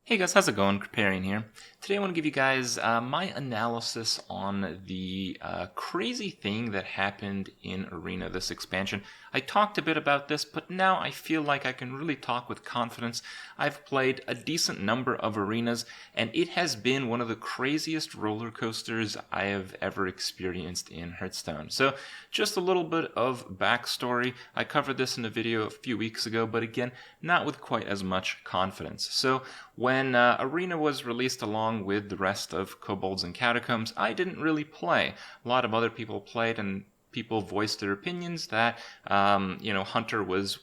Hey guys, how's it going? Preparing here. Today I want to give you guys my analysis on the crazy thing that happened in Arena this expansion. I talked a bit about this, but now I feel like I can really talk with confidence. I've played a decent number of arenas, and it has been one of the craziest roller coasters I have ever experienced in Hearthstone. So just a little bit of backstory. I covered this in a video a few weeks ago, but again, not with quite as much confidence. So when Arena was released along with the rest of Kobolds and Catacombs, I didn't really play. A lot of other people played, and people voiced their opinions that, Hunter was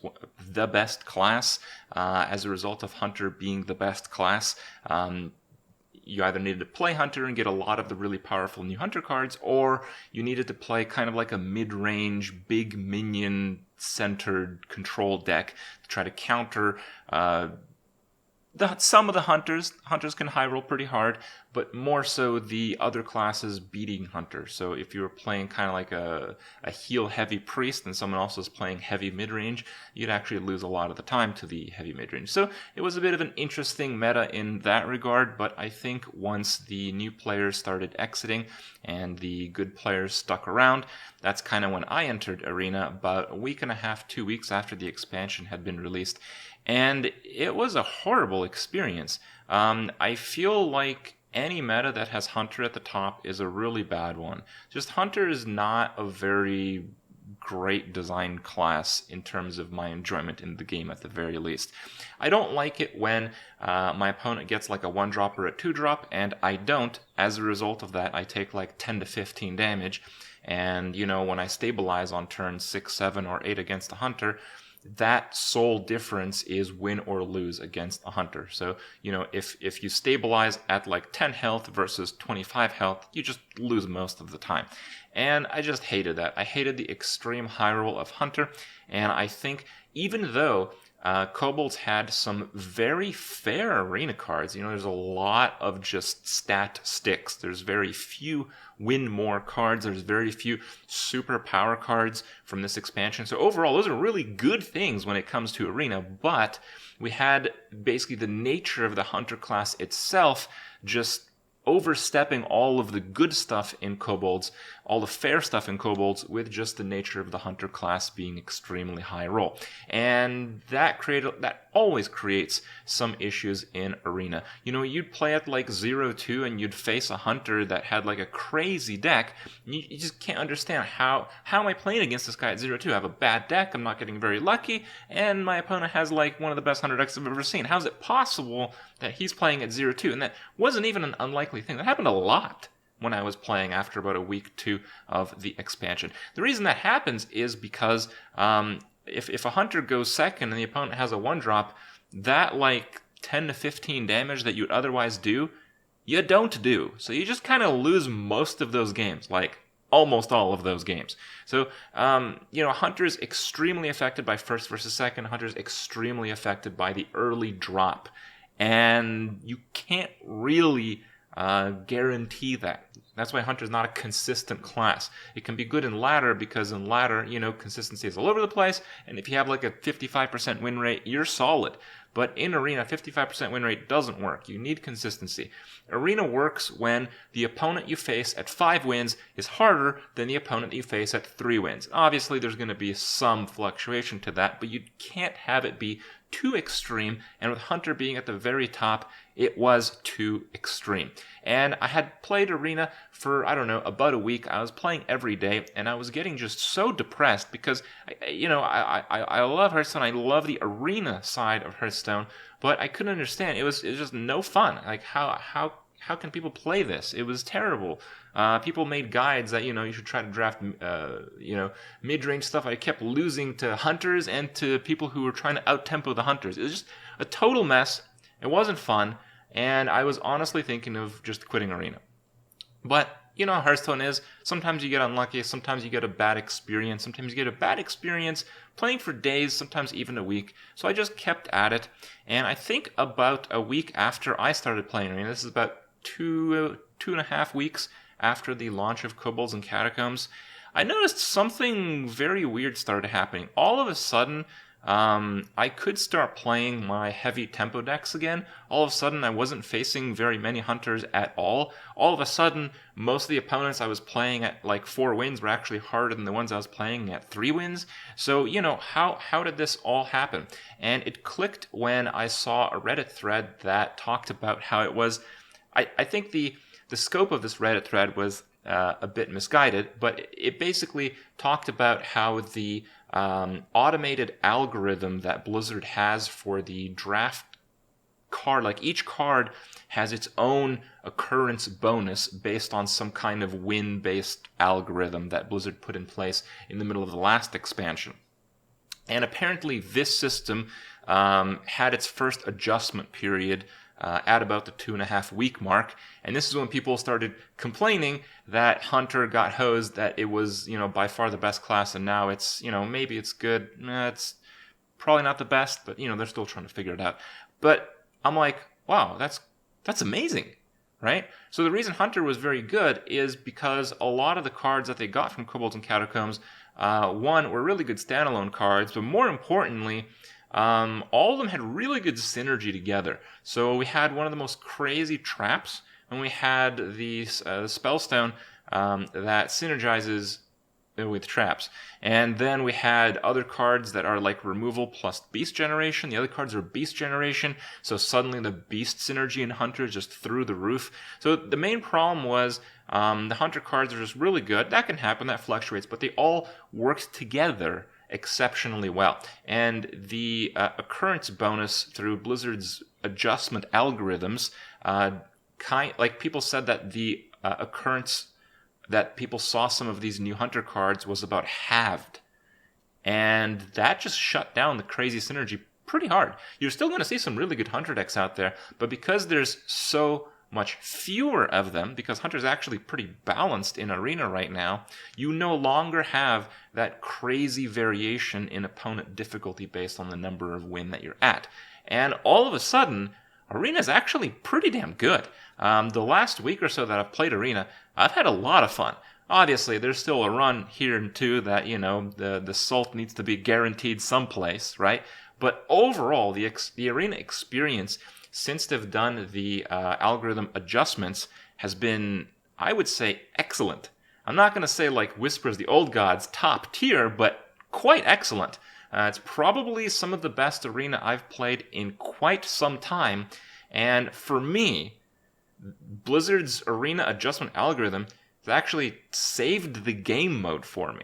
the best class. As a result of Hunter being the best class, you either needed to play Hunter and get a lot of the really powerful new Hunter cards, or you needed to play kind of like a mid-range, big minion-centered control deck to try to counter some of the Hunters. Hunters can high roll pretty hard, but more so the other classes beating Hunter. So if you were playing kind of like a heal heavy priest and someone else was playing heavy mid-range, you'd actually lose a lot of the time to the heavy mid-range. So it was a bit of an interesting meta in that regard, but I think once the new players started exiting and the good players stuck around, that's kind of when I entered Arena about a week and a half, 2 weeks after the expansion had been released. And it was a horrible experience. I feel like any meta that has Hunter at the top is a really bad one. Just Hunter is not a very great design class in terms of my enjoyment in the game, at the very least. I don't like it when my opponent gets like a 1-drop or a 2-drop, and I don't. As a result of that, I take like 10 to 15 damage. And, when I stabilize on turn 6, 7, or 8 against a Hunter, that sole difference is win or lose against a Hunter. So, if you stabilize at like 10 health versus 25 health, you just lose most of the time. And I just hated that. I hated the extreme high roll of Hunter, and I think even though Kobolds had some very fair arena cards. There's a lot of just stat sticks. There's very few win more cards. There's very few super power cards from this expansion. So overall, those are really good things when it comes to arena. But we had basically the nature of the Hunter class itself just overstepping all of the good stuff in Kobolds, all the fair stuff in Kobolds, with just the nature of the Hunter class being extremely high roll. And that always creates some issues in Arena. You'd play at like 0-2 and you'd face a Hunter that had like a crazy deck. You just can't understand how am I playing against this guy at 0-2? I have a bad deck, I'm not getting very lucky, and my opponent has like one of the best Hunter decks I've ever seen. How is it possible that he's playing at 0-2? And that wasn't even an unlikely thing. That happened a lot when I was playing after about a week 2 of the expansion. The reason that happens is because if a Hunter goes second and the opponent has a 1-drop, that like 10 to 15 damage that you'd otherwise do, you don't do. So you just kind of lose most of those games, like almost all of those games. So, Hunter's extremely affected by first versus second. Hunter's extremely affected by the early drop. And you can't really guarantee that. That's why Hunter's not a consistent class. It can be good in ladder because in ladder, consistency is all over the place, and if you have like a 55% win rate, you're solid. But in Arena, 55% win rate doesn't work. You need consistency. Arena works when the opponent you face at 5 wins is harder than the opponent you face at 3 wins. Obviously, there's going to be some fluctuation to that, but you can't have it be too extreme, and with Hunter being at the very top, it was too extreme. And I had played Arena for, about a week. I was playing every day, and I was getting just so depressed because, I love Hearthstone. I love the Arena side of Hearthstone, but I couldn't understand. It was just no fun. Like, how can people play this? It was terrible. People made guides that, you should try to draft, mid-range stuff. I kept losing to Hunters and to people who were trying to out-tempo the Hunters. It was just a total mess. It wasn't fun, and I was honestly thinking of just quitting Arena. But you know how Hearthstone is. Sometimes you get unlucky, sometimes you get a bad experience, sometimes you get a bad experience playing for days, sometimes even a week. So I just kept at it, and I think about a week after I started playing Arena, this is about two and a half weeks after the launch of Kobolds and Catacombs, I noticed something very weird started happening. All of a sudden, I could start playing my heavy tempo decks again. All of a sudden, I wasn't facing very many hunters at all. All of a sudden, most of the opponents I was playing at like 4 wins were actually harder than the ones I was playing at 3 wins. So, how did this all happen? And it clicked when I saw a Reddit thread that talked about how it was. I think the scope of this Reddit thread was a bit misguided, but it basically talked about how the automated algorithm that Blizzard has for the draft card, like each card has its own occurrence bonus based on some kind of win-based algorithm that Blizzard put in place in the middle of the last expansion. And apparently this system had its first adjustment period at about the 2.5 week mark. And this is when people started complaining that Hunter got hosed, that it was, by far the best class, and now it's, maybe it's good. It's probably not the best, but, they're still trying to figure it out. But I'm like, wow, that's amazing, right? So the reason Hunter was very good is because a lot of the cards that they got from Kobolds and Catacombs, one, were really good standalone cards, but more importantly, all of them had really good synergy together. So we had one of the most crazy traps, and we had the Spellstone that synergizes with traps. And then we had other cards that are like removal plus beast generation. The other cards are beast generation, so suddenly the beast synergy in Hunter is just through the roof. So the main problem was the Hunter cards are just really good. That can happen, that fluctuates, but they all worked together exceptionally well. And the occurrence bonus through Blizzard's adjustment algorithms, people said that the occurrence that people saw some of these new Hunter cards was about halved. And that just shut down the crazy synergy pretty hard. You're still going to see some really good Hunter decks out there, but because there's so much fewer of them, because Hunter's actually pretty balanced in Arena right now, you no longer have that crazy variation in opponent difficulty based on the number of win that you're at. And all of a sudden, Arena is actually pretty damn good. The last week or so that I've played Arena, I've had a lot of fun. Obviously, there's still a run here and two that, the salt needs to be guaranteed someplace, right? But overall, the Arena experience, since they've done the algorithm adjustments, has been, I would say, excellent. I'm not going to say like Whispers the Old Gods top tier, but quite excellent. It's probably some of the best Arena I've played in quite some time. And for me, Blizzard's Arena adjustment algorithm has actually saved the game mode for me.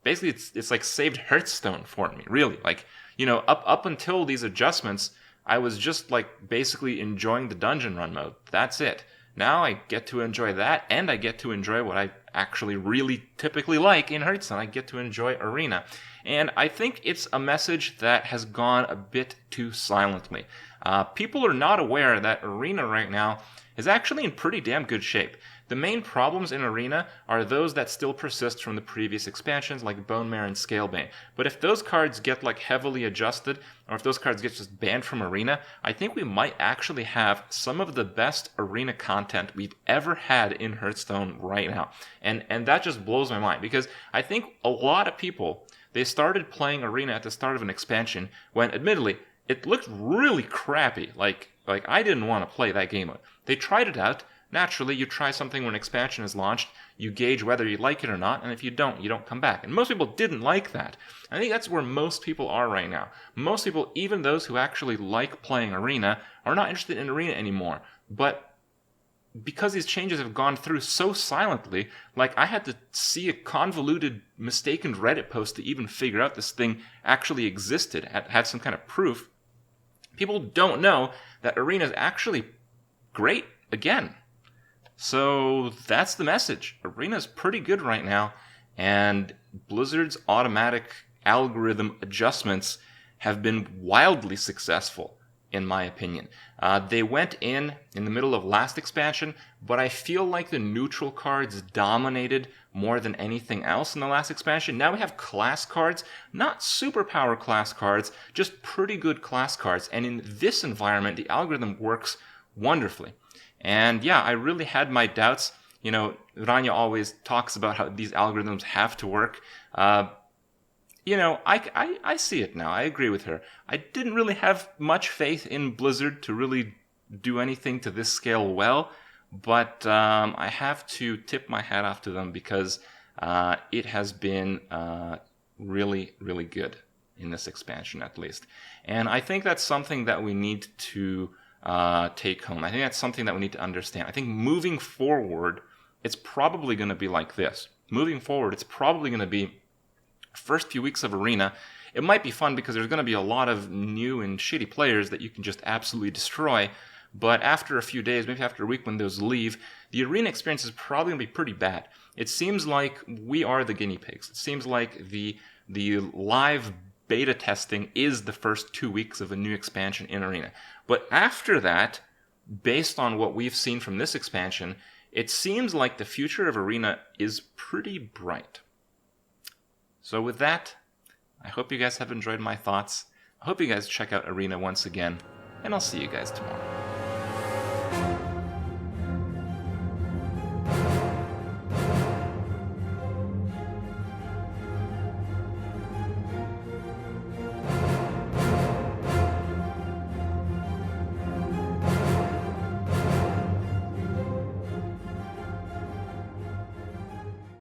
Basically, it's like saved Hearthstone for me, really. Like, up until these adjustments, I was just like basically enjoying the dungeon run mode. That's it. Now I get to enjoy that, and I get to enjoy what I actually really typically like in Hearthstone. I get to enjoy Arena. And I think it's a message that has gone a bit too silently. People are not aware that Arena right now is actually in pretty damn good shape. The main problems in Arena are those that still persist from the previous expansions, like Bonemare and Scalebane. But if those cards get like heavily adjusted, or if those cards get just banned from Arena, I think we might actually have some of the best Arena content we've ever had in Hearthstone right now. And that just blows my mind, because I think a lot of people, they started playing Arena at the start of an expansion when, admittedly, it looked really crappy. Like I didn't want to play that game. They tried it out. Naturally, you try something when expansion is launched, you gauge whether you like it or not, and if you don't come back. And most people didn't like that. I think that's where most people are right now. Most people, even those who actually like playing Arena, are not interested in Arena anymore. But because these changes have gone through so silently, like I had to see a convoluted, mistaken Reddit post to even figure out this thing actually existed, had some kind of proof. People don't know that Arena is actually great again. So that's the message. Arena's pretty good right now, and Blizzard's automatic algorithm adjustments have been wildly successful, in my opinion. They went in the middle of last expansion, but I feel like the neutral cards dominated more than anything else in the last expansion. Now we have class cards, not superpower class cards, just pretty good class cards. And in this environment, the algorithm works wonderfully. And yeah, I really had my doubts. Rania always talks about how these algorithms have to work. you know, I see it now. I agree with her. I didn't really have much faith in Blizzard to really do anything to this scale well, but I have to tip my hat off to them because it has been really, really good in this expansion, at least. And I think that's something that we need to take home. I think that's something that we need to understand. I think moving forward, it's probably going to be like this. Moving forward, it's probably going to be first few weeks of Arena. It might be fun because there's going to be a lot of new and shitty players that you can just absolutely destroy. But after a few days, maybe after a week when those leave, the Arena experience is probably going to be pretty bad. It seems like we are the guinea pigs. It seems like the live beta testing is the first 2 weeks of a new expansion in Arena. But after that, based on what we've seen from this expansion, it seems like the future of Arena is pretty bright. So with that, I hope you guys have enjoyed my thoughts. I hope you guys check out Arena once again, and I'll see you guys tomorrow.